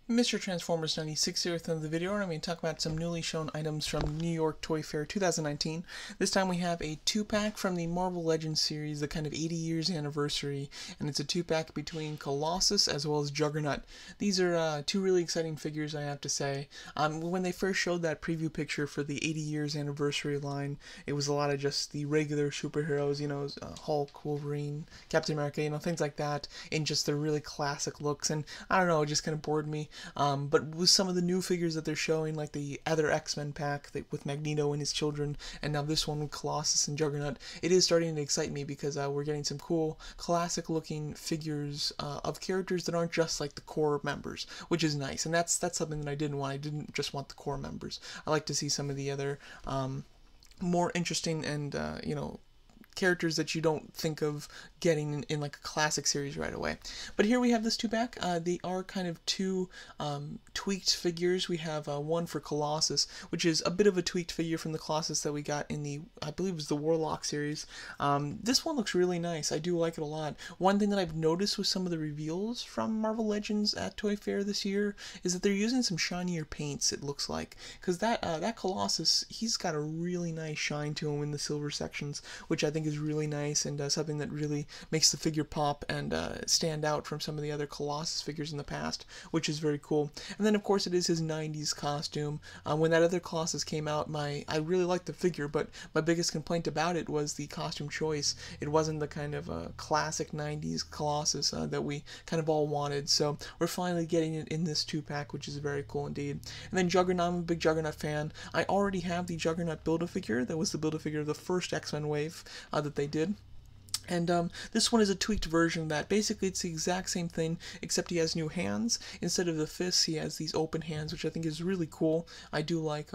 Mr. Transformers 96 here with another video, and I'm going to talk about some newly shown items from New York Toy Fair 2019. This time we have a 2-pack from the Marvel Legends series, the kind of 80 years anniversary, and it's a 2-pack between Colossus as well as Juggernaut. These are two really exciting figures, I have to say. When they first showed that preview picture for the 80 years anniversary line, it was a lot of just the regular superheroes, you know, Hulk, Wolverine, Captain America, you know, things like that, in just their really classic looks, and I don't know, it just kind of bored me. But with some of the new figures that they're showing, like the other X-Men pack with Magneto and his children, and now this one with Colossus and Juggernaut, it is starting to excite me because we're getting some cool, classic-looking figures of characters that aren't just like the core members, which is nice. And that's something that I didn't want. I didn't just want the core members. I like to see some of the other more interesting and you know, characters that you don't think of getting in like a classic series right away. But here we have this 2-pack. They are kind of two tweaked figures. We have one for Colossus, which is a bit of a tweaked figure from the Colossus that we got in the, I believe it was the Warlock series. This one looks really nice. I do like it a lot. One thing that I've noticed with some of the reveals from Marvel Legends at Toy Fair this year is that they're using some shinier paints, it looks like. Because that Colossus, he's got a really nice shine to him in the silver sections, which I think is really nice and something that really makes the figure pop and stand out from some of the other Colossus figures in the past, which is very cool. And then of course it is his 90s costume. When that other Colossus came out, I really liked the figure, but my biggest complaint about it was the costume choice. It wasn't the kind of classic 90s Colossus that we kind of all wanted, so we're finally getting it in this 2-pack, which is very cool indeed. And then Juggernaut, I'm a big Juggernaut fan. I already have the Juggernaut Build-A-Figure. That was the Build-A-Figure of the first X-Men wave that they did. And this one is a tweaked version of that. Basically, it's the exact same thing, except he has new hands. Instead of the fists, he has these open hands, which I think is really cool. I do like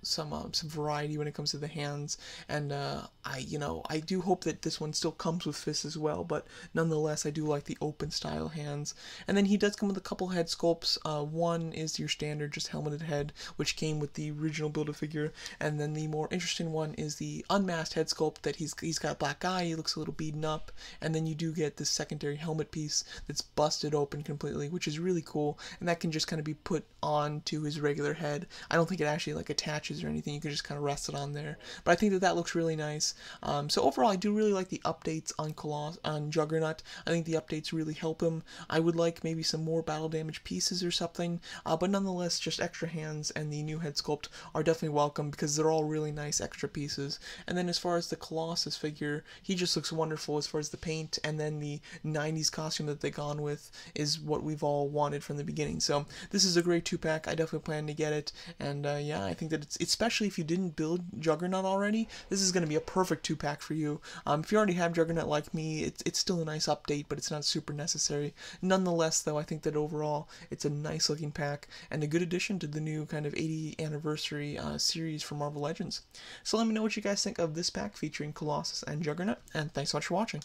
some variety when it comes to the hands, and I do hope that this one still comes with fists as well. But nonetheless, I do like the open style hands. And then he does come with a couple head sculpts. One is your standard, just helmeted head, which came with the original Build-A-Figure, and then the more interesting one is the unmasked head sculpt that he's got a black eye. He looks a little beaten up, and then you do get this secondary helmet piece that's busted open completely, which is really cool, and that can just kind of be put on to his regular head. I don't think it actually like attaches or anything. You can just kind of rest it on there, but I think that looks really nice. So overall, I do really like the updates on Juggernaut. I think the updates really help him. I would like maybe some more battle damage pieces or something, but nonetheless, just extra hands and the new head sculpt are definitely welcome because they're all really nice extra pieces. And then as far as the Colossus figure, he just looks wonderful as far as the paint, and then the 90s costume that they've gone with is what we've all wanted from the beginning. So this is a great 2-pack. I definitely plan to get it, and yeah, I think that it's, especially if you didn't build Juggernaut already, this is going to be a perfect 2-pack for you. If you already have Juggernaut like me, it's still a nice update, but it's not super necessary. Nonetheless, though, I think that overall it's a nice looking pack and a good addition to the new kind of 80 anniversary series for Marvel Legends. So let me know what you guys think of this pack featuring Colossus and Juggernaut, and thanks so much for watching.